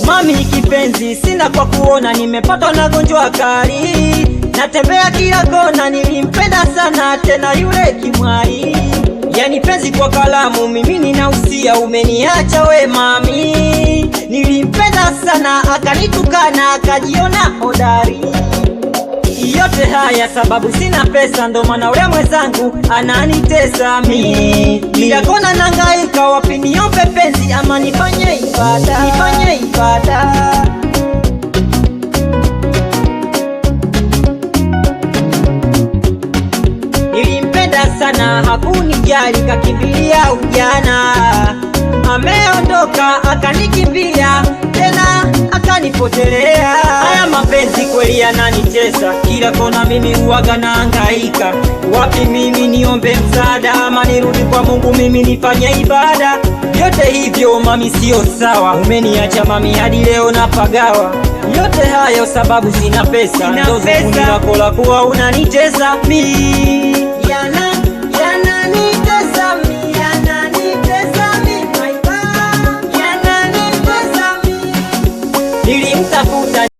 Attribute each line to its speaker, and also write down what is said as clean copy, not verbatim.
Speaker 1: Mami kipenzi, sina kwa kuona, nimepatwa na gonjwa kali, natembea kila kona, nilimpenda sana tena yule kimwai. Yani penzi kwa kalamu, mimi ninausia, umeniacha we mami. Nilimpenda sana, akanitukana, akajiona hodari. Yote haya sababu sina pesa, ndo maana ule mwenzangu ananitesa mi. Kila kona nangaika, wapi niombe penzi ama nifanye ibada, nifanye ibada. Nilimpenda sana, hakunijali, kakimbilia ujana. Ameondoka akanikimbia, tena akanipotelea. Haya mapenzi kweli yananitesa, kila kona mimi huwaga nahangaika. Wapi mimi niombe msaada ama nirudi kwa Mungu mimi nifanye ibada? Yote hivyo mami sio sawa, umeniacha mami hadi leo napagawa. Yote hayo sababu sina pesa, ndo zunguni lako la kuwa unanitesa mi.